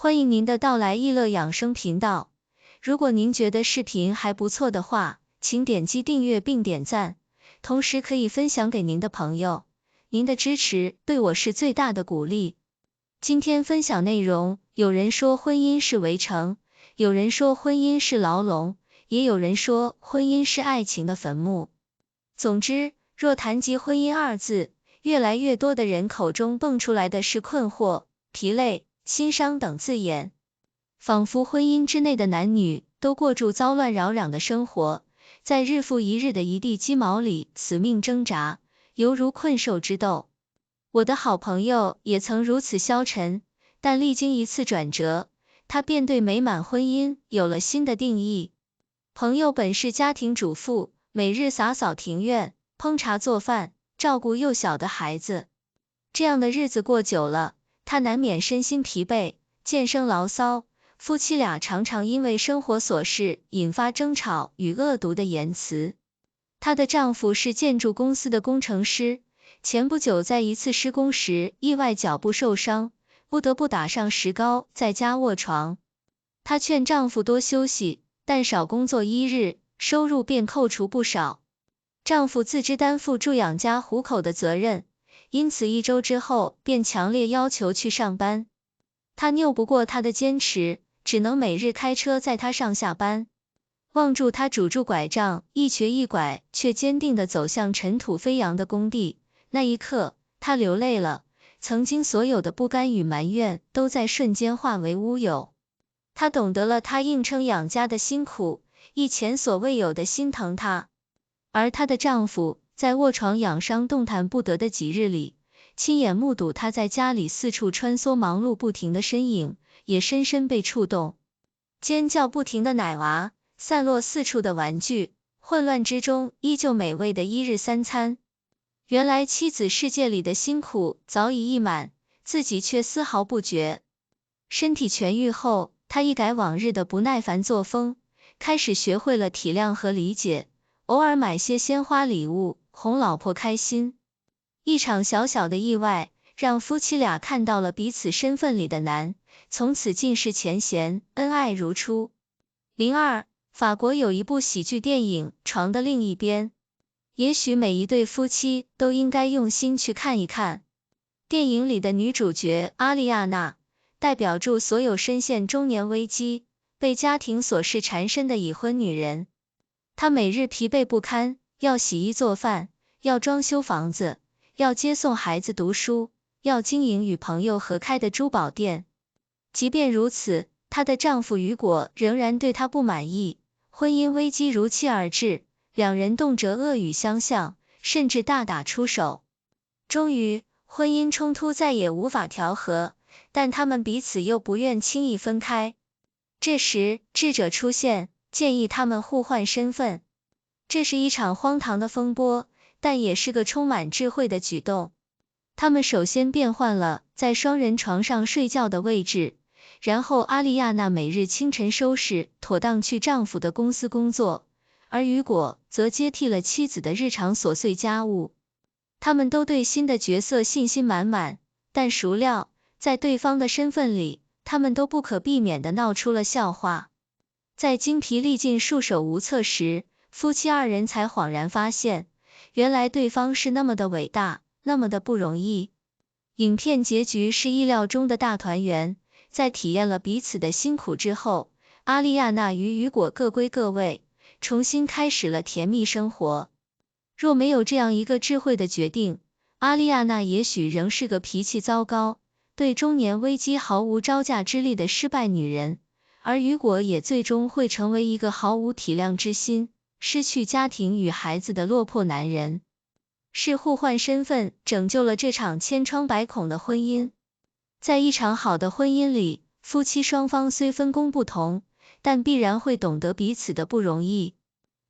欢迎您的到来易乐养生频道。如果您觉得视频还不错的话，请点击订阅并点赞，同时可以分享给您的朋友。您的支持对我是最大的鼓励。今天分享内容，有人说婚姻是围城，有人说婚姻是牢笼，也有人说婚姻是爱情的坟墓。总之，若谈及婚姻二字，越来越多的人口中蹦出来的是困惑、疲累、心伤等字眼，仿佛婚姻之内的男女都过住糟乱扰攘的生活，在日复一日的一地鸡毛里死命挣扎，犹如困兽之斗。我的好朋友也曾如此消沉，但历经一次转折，他便对美满婚姻有了新的定义。朋友本是家庭主妇，每日洒扫庭院，烹茶做饭，照顾幼小的孩子，这样的日子过久了，他难免身心疲惫，渐生牢骚。夫妻俩常常因为生活琐事引发争吵与恶毒的言辞。她的丈夫是建筑公司的工程师，前不久在一次施工时意外脚部受伤，不得不打上石膏，在家卧床。她劝丈夫多休息，但少工作1日，收入便扣除不少。丈夫自知担负住养家糊口的责任，因此1周之后便强烈要求去上班。她拗不过他的坚持，只能每日开车载他上下班。望住他拄住拐杖，一瘸一拐，却坚定地走向尘土飞扬的工地，那一刻，他流泪了，曾经所有的不甘与埋怨都在瞬间化为乌有。他懂得了他硬撑养家的辛苦，亦前所未有的心疼他。而她的丈夫在卧床养伤动弹不得的几日里，亲眼目睹她在家里四处穿梭忙碌不停的身影，也深深被触动。尖叫不停的奶娃，散落四处的玩具，混乱之中依旧美味的1日3餐。原来妻子世界里的辛苦早已溢满，自己却丝毫不觉。身体痊愈后，她一改往日的不耐烦作风，开始学会了体谅和理解，偶尔买些鲜花礼物，哄老婆开心。一场小小的意外，让夫妻俩看到了彼此身份里的难，从此尽释前嫌，恩爱如初。02，法国有一部喜剧电影《床的另一边》，也许每一对夫妻都应该用心去看一看。电影里的女主角阿丽亚娜，代表住所有深陷中年危机、被家庭琐事缠身的已婚女人。她每日疲惫不堪，要洗衣做饭，要装修房子，要接送孩子读书，要经营与朋友合开的珠宝店。即便如此，她的丈夫雨果仍然对她不满意，婚姻危机如期而至，两人动辄恶语相向，甚至大打出手。终于，婚姻冲突再也无法调和，但他们彼此又不愿轻易分开。这时，智者出现，建议他们互换身份。这是一场荒唐的风波，但也是个充满智慧的举动。他们首先变换了在双人床上睡觉的位置，然后阿丽亚娜每日清晨收拾妥当去丈夫的公司工作，而雨果则接替了妻子的日常琐碎家务。他们都对新的角色信心满满，但孰料，在对方的身份里，他们都不可避免地闹出了笑话。在精疲力尽束手无策时，夫妻二人才恍然发现，原来对方是那么的伟大，那么的不容易。影片结局是意料中的大团圆，在体验了彼此的辛苦之后，阿丽亚娜与雨果各归各位，重新开始了甜蜜生活。若没有这样一个智慧的决定，阿丽亚娜也许仍是个脾气糟糕，对中年危机毫无招架之力的失败女人，而雨果也最终会成为一个毫无体谅之心、失去家庭与孩子的落魄男人。是互换身份拯救了这场千疮百孔的婚姻。在一场好的婚姻里，夫妻双方虽分工不同，但必然会懂得彼此的不容易。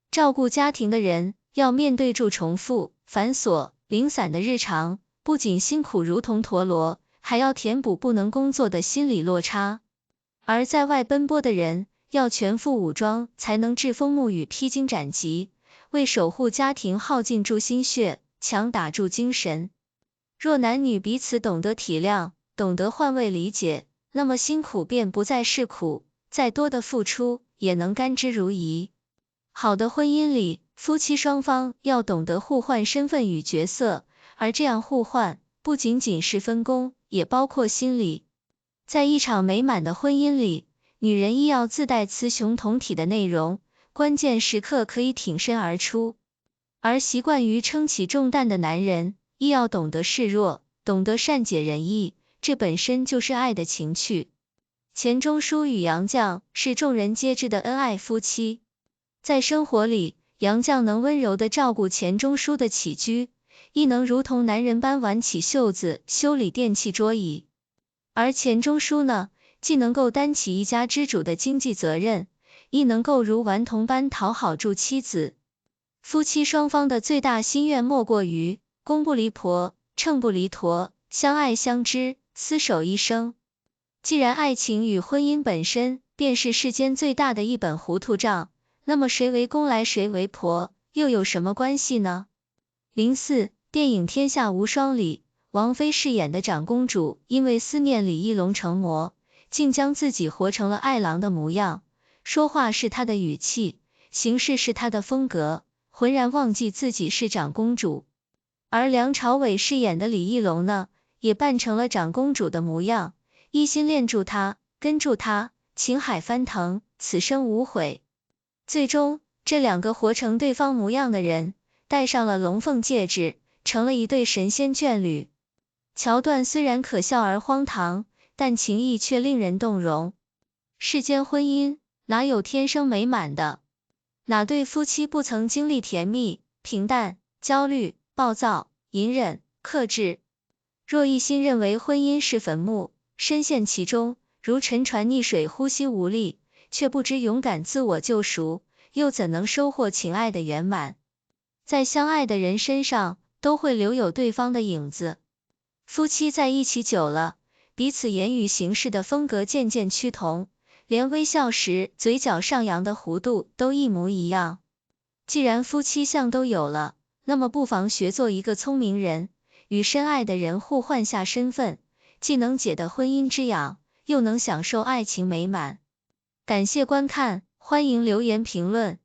照顾家庭的人要面对住重复、繁琐、零散的日常，不仅辛苦如同陀螺，还要填补不能工作的心理落差。而在外奔波的人，要全副武装才能栉风沐雨、披荆斩棘，为守护家庭耗尽住心血，强打住精神。若男女彼此懂得体谅，懂得换位理解，那么辛苦便不再是苦，再多的付出也能甘之如饴。好的婚姻里，夫妻双方要懂得互换身份与角色，而这样互换不仅仅是分工，也包括心理。在一场美满的婚姻里，女人亦要自带雌雄同体的内容，关键时刻可以挺身而出。而习惯于撑起重担的男人，亦要懂得示弱，懂得善解人意，这本身就是爱的情趣。钱钟书与杨绛是众人皆知的恩爱夫妻。在生活里，杨绛能温柔地照顾钱钟书的起居，亦能如同男人般挽起袖子修理电器桌椅。而钱钟书呢，既能够担起一家之主的经济责任，亦能够如顽童般讨好住妻子。夫妻双方的最大心愿莫过于公不离婆，秤不离砣，相爱相知，厮守一生。既然爱情与婚姻本身便是世间最大的一本糊涂账，那么谁为公来谁为婆，又有什么关系呢？04电影《天下无双》里，王菲饰演的长公主，因为思念李一龙成魔，竟将自己活成了爱郎的模样，说话是他的语气，行事是他的风格，浑然忘记自己是长公主。而梁朝伟饰演的李一龙呢，也扮成了长公主的模样，一心恋住他，跟住他，情海翻腾，此生无悔。最终，这两个活成对方模样的人，戴上了龙凤戒指，成了一对神仙眷侣。桥段虽然可笑而荒唐，但情谊却令人动容。世间婚姻，哪有天生美满的？哪对夫妻不曾经历甜蜜、平淡、焦虑、暴躁、隐忍、克制？若一心认为婚姻是坟墓，深陷其中，如沉船溺水，呼吸无力，却不知勇敢自我救赎，又怎能收获情爱的圆满？在相爱的人身上，都会留有对方的影子。夫妻在一起久了，彼此言语行事的风格渐渐趋同，连微笑时嘴角上扬的弧度都一模一样。既然夫妻相都有了，那么不妨学做一个聪明人，与深爱的人互换下身份，既能解得婚姻之痒，又能享受爱情美满。感谢观看，欢迎留言评论。